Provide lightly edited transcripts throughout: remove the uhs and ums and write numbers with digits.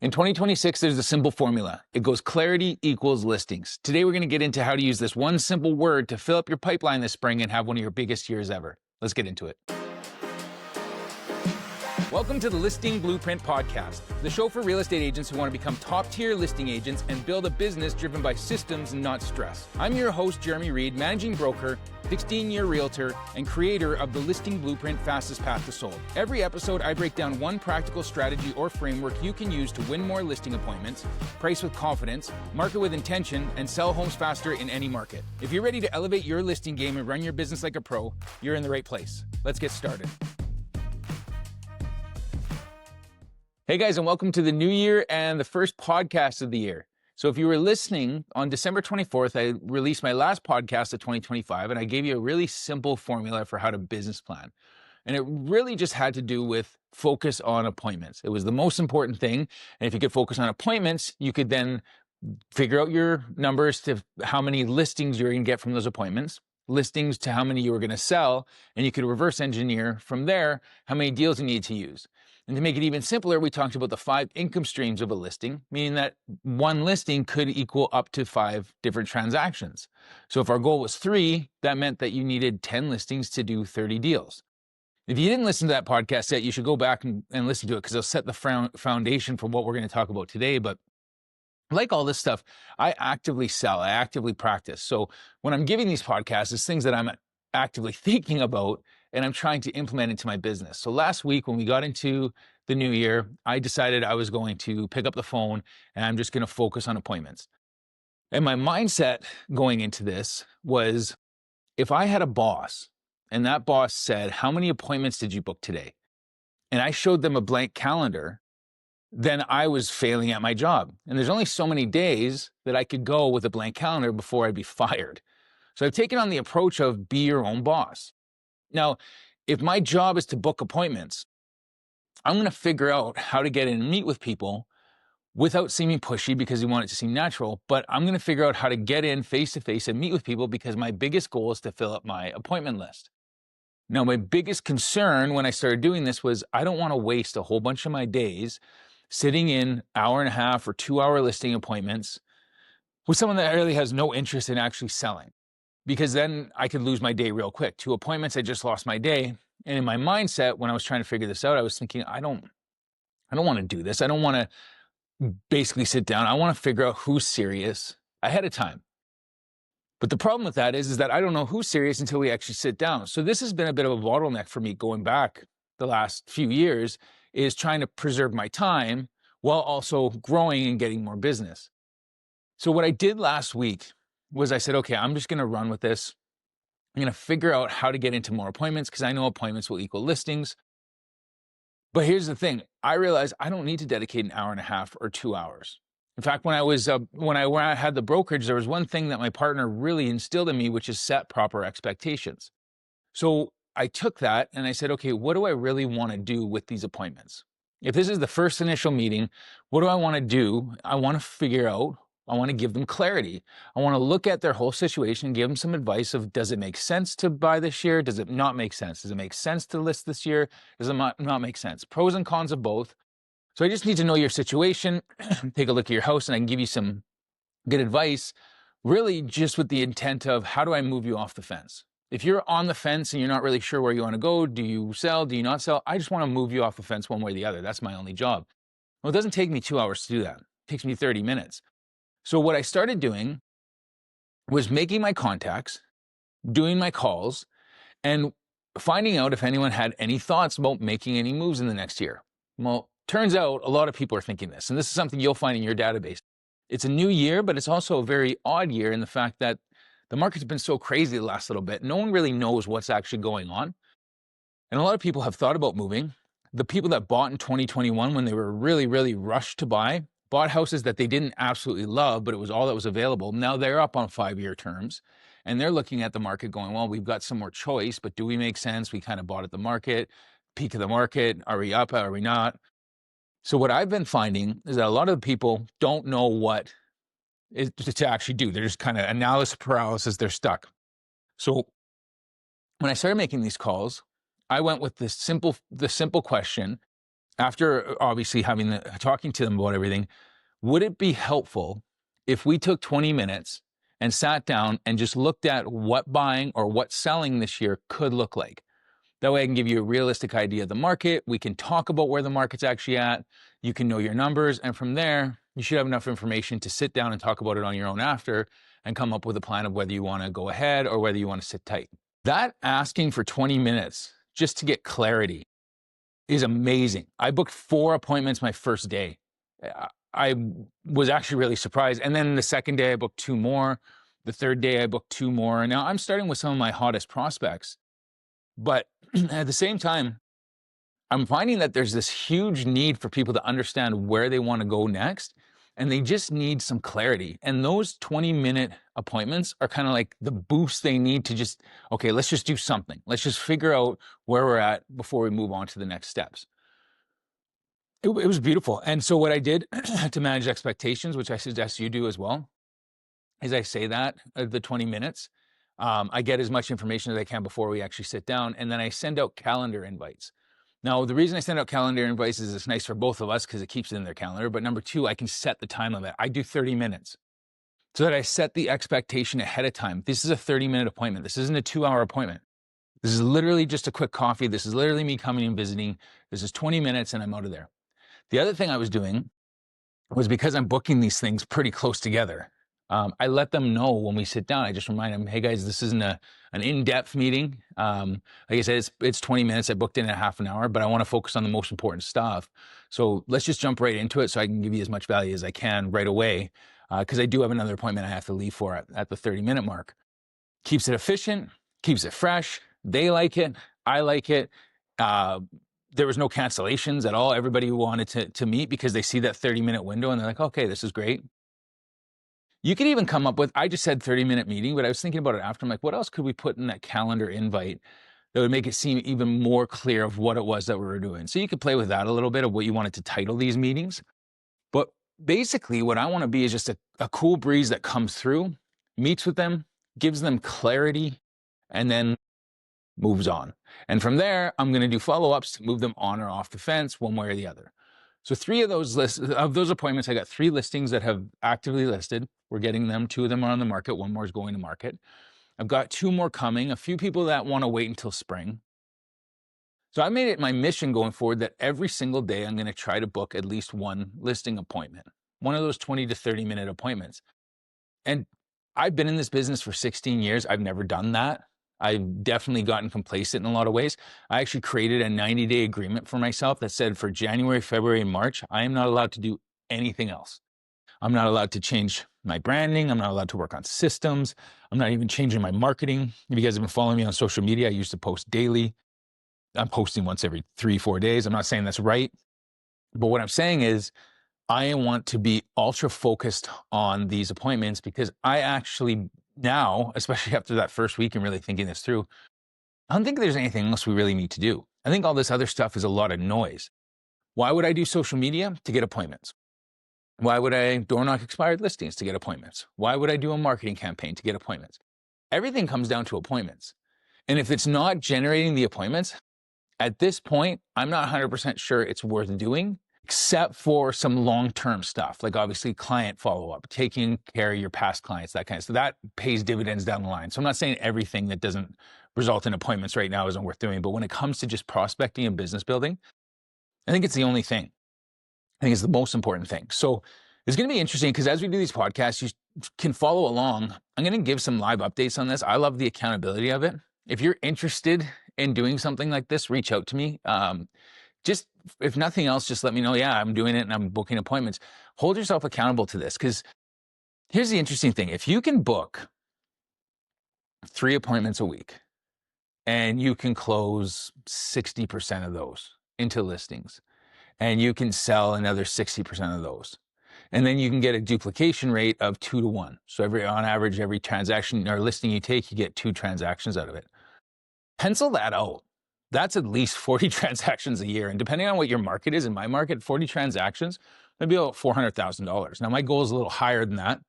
In 2026, there's a simple formula. It goes clarity equals listings. Today, we're going to get into how to use this one simple word to fill up your pipeline this spring and have one of your biggest years ever. Let's get into it. Welcome to the Listing Blueprint Podcast, the show for real estate agents who want to become top-tier listing agents and build a business driven by systems and not stress. I'm your host, Jeremy Reid, managing broker, 16-year realtor, and creator of the Listing Blueprint Fastest Path to Sold. Every episode, I break down one practical strategy or framework you can use to win more listing appointments, price with confidence, market with intention, and sell homes faster in any market. If you're ready to elevate your listing game and run your business like a pro, you're in the right place. Let's get started. Hey guys, and welcome to the new year and the first podcast of the year. So if you were listening, on December 24th, I released my last podcast of 2025, and I gave you a really simple formula for how to business plan. And it really just had to do with focus on appointments. It was the most important thing. And if you could focus on appointments, you could then figure out your numbers to how many listings you're going to get from those appointments, listings to how many you were going to sell, and you could reverse engineer from there how many deals you need to use. And to make it even simpler, we talked about the 5 income streams of a listing, meaning that one listing could equal up to 5 different transactions. So if our goal was 3, that meant that you needed 10 listings to do 30 deals. If you didn't listen to that podcast yet, you should go back and listen to it, because it'll set the foundation for what we're going to talk about today. But like all this stuff, I actively sell, I actively practice. So when I'm giving these podcasts, it's things that I'm actively thinking about and I'm trying to implement into my business. So last week, when we got into the new year, I decided I was going to pick up the phone and I'm just going to focus on appointments. And my mindset going into this was, if I had a boss and that boss said, "How many appointments did you book today?" and I showed them a blank calendar, then I was failing at my job. And there's only so many days that I could go with a blank calendar before I'd be fired. So I've taken on the approach of be your own boss. Now, if my job is to book appointments, I'm going to figure out how to get in and meet with people without seeming pushy, because you want it to seem natural, but I'm going to figure out how to get in face to face and meet with people, because my biggest goal is to fill up my appointment list. Now, my biggest concern when I started doing this was I don't want to waste a whole bunch of my days sitting in 1.5 or 2-hour listing appointments with someone that really has no interest in actually selling, because then I could lose my day real quick. 2 appointments, I just lost my day. And in my mindset, when I was trying to figure this out, I was thinking, I don't want to do this. I don't want to basically sit down. I want to figure out who's serious ahead of time. But the problem with that is that I don't know who's serious until we actually sit down. So this has been a bit of a bottleneck for me going back the last few years, is trying to preserve my time while also growing and getting more business. So what I did last week was I said, okay, I'm just going to run with this. I'm going to figure out how to get into more appointments, because I know appointments will equal listings. But here's the thing. I realized I don't need to dedicate 1.5 or 2 hours. In fact, when I had the brokerage, there was one thing that my partner really instilled in me, which is set proper expectations. So I took that and I said, okay, what do I really want to do with these appointments? If this is the first initial meeting, what do I want to do? I want to figure out, I want to give them clarity. I want to look at their whole situation and give them some advice of, does it make sense to buy this year? Does it not make sense? Does it make sense to list this year? Does it not make sense? Pros and cons of both. So I just need to know your situation, take a look at your house, and I can give you some good advice, really just with the intent of, how do I move you off the fence? If you're on the fence and you're not really sure where you want to go, do you sell, do you not sell? I just want to move you off the fence one way or the other. That's my only job. Well, it doesn't take me 2 hours to do that. It takes me 30 minutes. So what I started doing was making my contacts, doing my calls, and finding out if anyone had any thoughts about making any moves in the next year. Well, turns out a lot of people are thinking this, and this is something you'll find in your database. It's a new year, but it's also a very odd year in the fact that the market's been so crazy the last little bit. No one really knows what's actually going on. And a lot of people have thought about moving. The people that bought in 2021, when they were really, really rushed to buy, bought houses that they didn't absolutely love, but it was all that was available. Now they're up on 5-year terms, and they're looking at the market going, well, we've got some more choice, but do we make sense? We kind of bought at the market, peak of the market. Are we up? Are we not? So what I've been finding is that a lot of people don't know what is to actually do. They're just kind of analysis paralysis. They're stuck. So when I started making these calls, I went with the simple question after obviously talking to them about everything, would it be helpful if we took 20 minutes and sat down and just looked at what buying or what selling this year could look like? That way I can give you a realistic idea of the market. We can talk about where the market's actually at. You can know your numbers. And from there, you should have enough information to sit down and talk about it on your own after and come up with a plan of whether you want to go ahead or whether you want to sit tight. That asking for 20 minutes just to get clarity is amazing. I booked 4 appointments my first day. I was actually really surprised. And then the second day I booked 2 more. The third day I booked 2 more. And now I'm starting with some of my hottest prospects. But at the same time, I'm finding that there's this huge need for people to understand where they want to go next. And they just need some clarity. And those 20-minute appointments are kind of like the boost they need to just, okay, let's just do something. Let's just figure out where we're at before we move on to the next steps. It was beautiful. And so what I did to manage expectations, which I suggest you do as well, is I say that the 20 minutes, I get as much information as I can before we actually sit down. And then I send out calendar invites. Now, the reason I send out calendar invites is it's nice for both of us because it keeps it in their calendar. But number 2, I can set the time limit. I do 30 minutes so that I set the expectation ahead of time. This is a 30-minute appointment. This isn't a 2-hour appointment. This is literally just a quick coffee. This is literally me coming and visiting. This is 20 minutes and I'm out of there. The other thing I was doing was, because I'm booking these things pretty close together, I let them know when we sit down. I just remind them, hey guys, this isn't an in-depth meeting. Like I said, it's 20 minutes. I booked in at half an hour, but I want to focus on the most important stuff. So let's just jump right into it so I can give you as much value as I can right away. Because I do have another appointment I have to leave for at the 30-minute mark. Keeps it efficient, keeps it fresh. They like it. I like it. There was no cancellations at all. Everybody wanted to meet because they see that 30-minute window and they're like, okay, this is great. You could even come up with, I just said 30-minute meeting, but I was thinking about it after. I'm like, what else could we put in that calendar invite that would make it seem even more clear of what it was that we were doing? So you could play with that a little bit of what you wanted to title these meetings. But basically what I want to be is just a cool breeze that comes through, meets with them, gives them clarity, and then moves on. And from there, I'm going to do follow-ups to move them on or off the fence one way or the other. So 3 of those appointments, I got 3 listings that have actively listed. We're getting them. 2 of them are on the market. 1 more is going to market. I've got 2 more coming, a few people that want to wait until spring. So I made it my mission going forward that every single day I'm going to try to book at least 1 listing appointment, one of those 20 to 30-minute appointments. And I've been in this business for 16 years. I've never done that. I've definitely gotten complacent in a lot of ways. I actually created a 90-day agreement for myself that said for January, February, and March, I am not allowed to do anything else. I'm not allowed to change my branding. I'm not allowed to work on systems. I'm not even changing my marketing. If you guys have been following me on social media, I used to post daily. I'm posting once every 3-4 days. I'm not saying that's right. But what I'm saying is I want to be ultra focused on these appointments because I actually now, especially after that first week and really thinking this through, I don't think there's anything else we really need to do. I think all this other stuff is a lot of noise. Why would I do social media? To get appointments. Why would I door knock expired listings? To get appointments. Why would I do a marketing campaign? To get appointments. Everything comes down to appointments. And if it's not generating the appointments, at this point, I'm not 100% sure it's worth doing, except for some long-term stuff, like obviously client follow-up, taking care of your past clients, that kind of stuff. That pays dividends down the line. So I'm not saying everything that doesn't result in appointments right now isn't worth doing, but when it comes to just prospecting and business building, I think it's the only thing. I think it's the most important thing. So it's going to be interesting because as we do these podcasts, you can follow along. I'm going to give some live updates on this. I love the accountability of it. If you're interested in doing something like this, reach out to me. Just, if nothing else, just let me know, yeah, I'm doing it and I'm booking appointments. Hold yourself accountable to this because here's the interesting thing. If you can book 3 appointments a week and you can close 60% of those into listings and you can sell another 60% of those, and then you can get a duplication rate of 2 to 1. So on average, every transaction or listing you take, you get 2 transactions out of it. Pencil that out. That's at least 40 transactions a year. And depending on what your market is, in my market, 40 transactions, that'd be about $400,000. Now, my goal is a little higher than that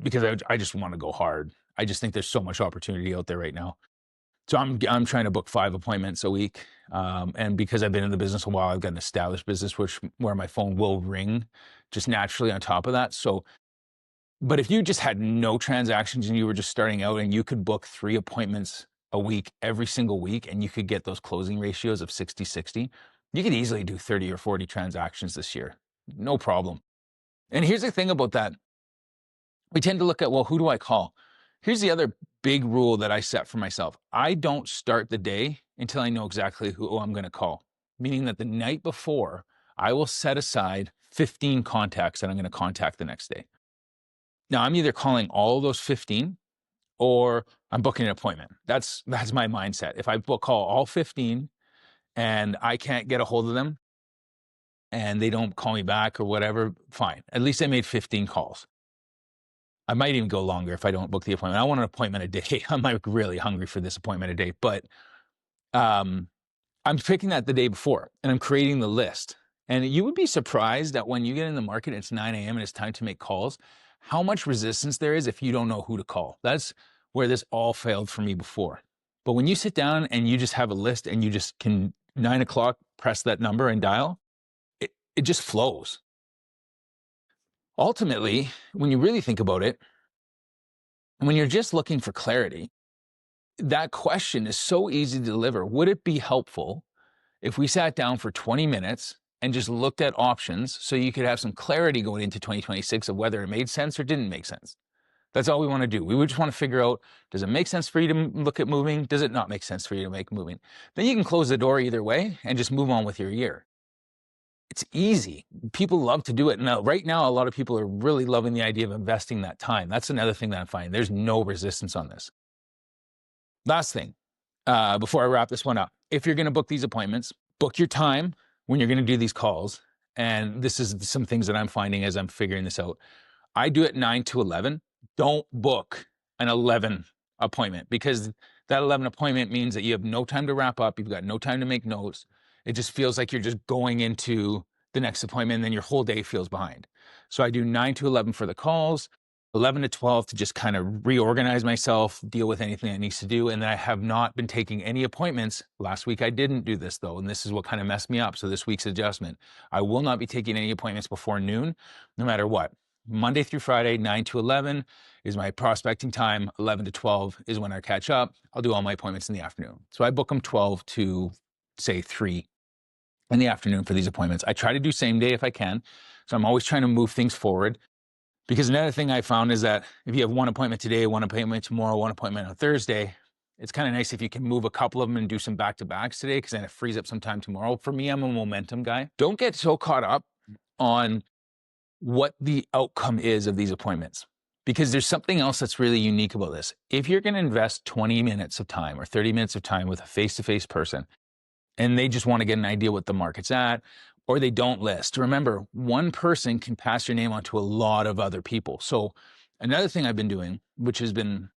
because I just want to go hard. I just think there's so much opportunity out there right now. So I'm trying to book 5 appointments a week. And because I've been in the business a while, I've got an established business where my phone will ring just naturally on top of that. So, but if you just had no transactions and you were just starting out and you could book 3 appointments a week every single week and you could get those closing ratios of 60-60, you could easily do 30 or 40 transactions this year. No problem. And here's the thing about that. We tend to look at, well, who do I call? Here's the other big rule that I set for myself. I don't start the day until I know exactly who I'm going to call, meaning that the night before, I will set aside 15 contacts that I'm going to contact the next day. Now, I'm either calling all those 15 or I'm booking an appointment. That's my mindset. If I call all 15 and I can't get a hold of them and they don't call me back or whatever, fine. At least I made 15 calls. I might even go longer if I don't book the appointment. I want an appointment a day. I'm like really hungry for this appointment a day, but I'm picking that the day before and I'm creating the list. And you would be surprised that when you get in the market, and it's 9 a.m. and it's time to make calls, how much resistance there is if you don't know who to call. That's where this all failed for me before. But when you sit down and you just have a list and you just can 9 o'clock, press that number and dial, it just flows. Ultimately, when you really think about it, when you're just looking for clarity, that question is so easy to deliver. Would it be helpful if we sat down for 20 minutes and just looked at options so you could have some clarity going into 2026 of whether it made sense or didn't make sense? That's all we want to do. We would just want to figure out, does it make sense for you to look at moving? Does it not make sense for you to make moving? Then you can close the door either way and just move on with your year. It's easy. People love to do it. Now, right now, a lot of people are really loving the idea of investing that time. That's another thing that I'm finding. There's no resistance on this. Last thing, before I wrap this one up, if you're going to book these appointments, book your time when you're going to do these calls. And this is some things that I'm finding as I'm figuring this out. I do it 9 to 11. Don't book an 11 appointment because that 11 appointment means that you have no time to wrap up. You've got no time to make notes. It just feels like you're just going into the next appointment and then your whole day feels behind. So I do 9 to 11 for the calls, 11 to 12 to just kind of reorganize myself, deal with anything that needs to do. And then I have not been taking any appointments. Last week I didn't do this though, and this is what kind of messed me up. So this week's adjustment, I will not be taking any appointments before noon, no matter what. Monday through Friday, 9 to 11 is my prospecting time. 11 to 12 is when I catch up. I'll do all my appointments in the afternoon. So I book them 12 to say 3 in the afternoon for these appointments. I try to do same day if I can. So I'm always trying to move things forward. Because another thing I found is that if you have one appointment today, one appointment tomorrow, one appointment on Thursday, it's kind of nice if you can move a couple of them and do some back-to-backs today, because then it frees up some time tomorrow. For me, I'm a momentum guy. Don't get so caught up on what the outcome is of these appointments, because there's something else that's really unique about this. If you're going to invest 20 minutes of time or 30 minutes of time with a face-to-face person, and they just want to get an idea what the market's at, or they don't list. Remember, one person can pass your name on to a lot of other people. So another thing I've been doing, which has been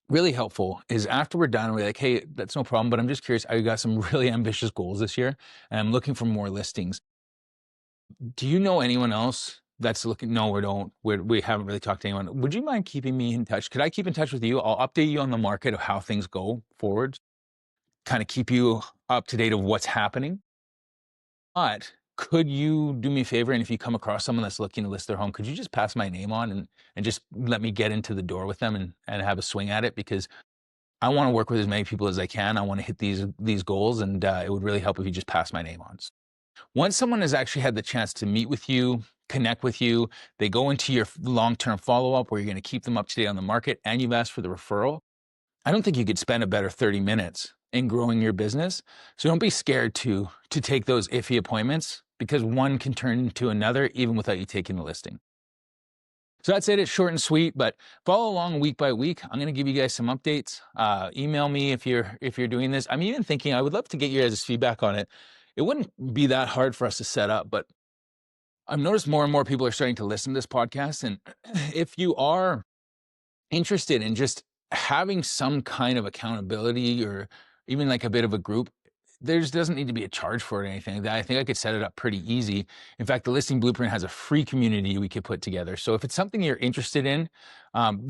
really helpful, is after we're done, we're like, hey, that's no problem, but I'm just curious, I got some really ambitious goals this year, and I'm looking for more listings. Do you know anyone else that's looking? No, we don't. We haven't really talked to anyone. Would you mind keeping me in touch? Could I keep in touch with you? I'll update you on the market of how things go forward, kind of keep you up to date of what's happening. But could you do me a favor? And if you come across someone that's looking to list their home, could you just pass my name on and just let me get into the door with them and have a swing at it? Because I want to work with as many people as I can. I want to hit these goals, and it would really help if you just pass my name on. Once someone has actually had the chance to meet with you, connect with you, they go into your long-term follow-up where you're going to keep them up to date on the market, and you've asked for the referral, I don't think you could spend a better 30 minutes in growing your business. So don't be scared to take those iffy appointments, because one can turn into another even without you taking the listing. So that's it. It's short and sweet, but follow along week by week. I'm going to give you guys some updates. Email me if you're doing this. I'm even thinking I would love to get your guys' feedback on it. It wouldn't be that hard for us to set up, but I've noticed more and more people are starting to listen to this podcast. And if you are interested in just having some kind of accountability or even like a bit of a group, there doesn't need to be a charge for it or anything like that. I think I could set it up pretty easy. In fact, the Listing Blueprint has a free community we could put together. So if it's something you're interested in,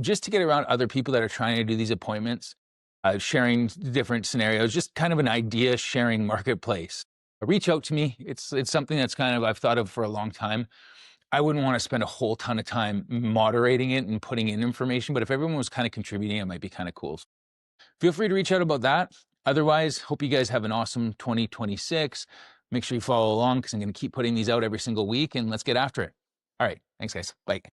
just to get around other people that are trying to do these appointments, sharing different scenarios, just kind of an idea sharing marketplace. Reach out to me. It's something that's kind of I've thought of for a long time. I wouldn't want to spend a whole ton of time moderating it and putting in information, but if everyone was kind of contributing, it might be kind of cool. Feel free to reach out about that. Otherwise, hope you guys have an awesome 2026. Make sure you follow along because I'm going to keep putting these out every single week, and let's get after it. All right. Thanks, guys. Bye.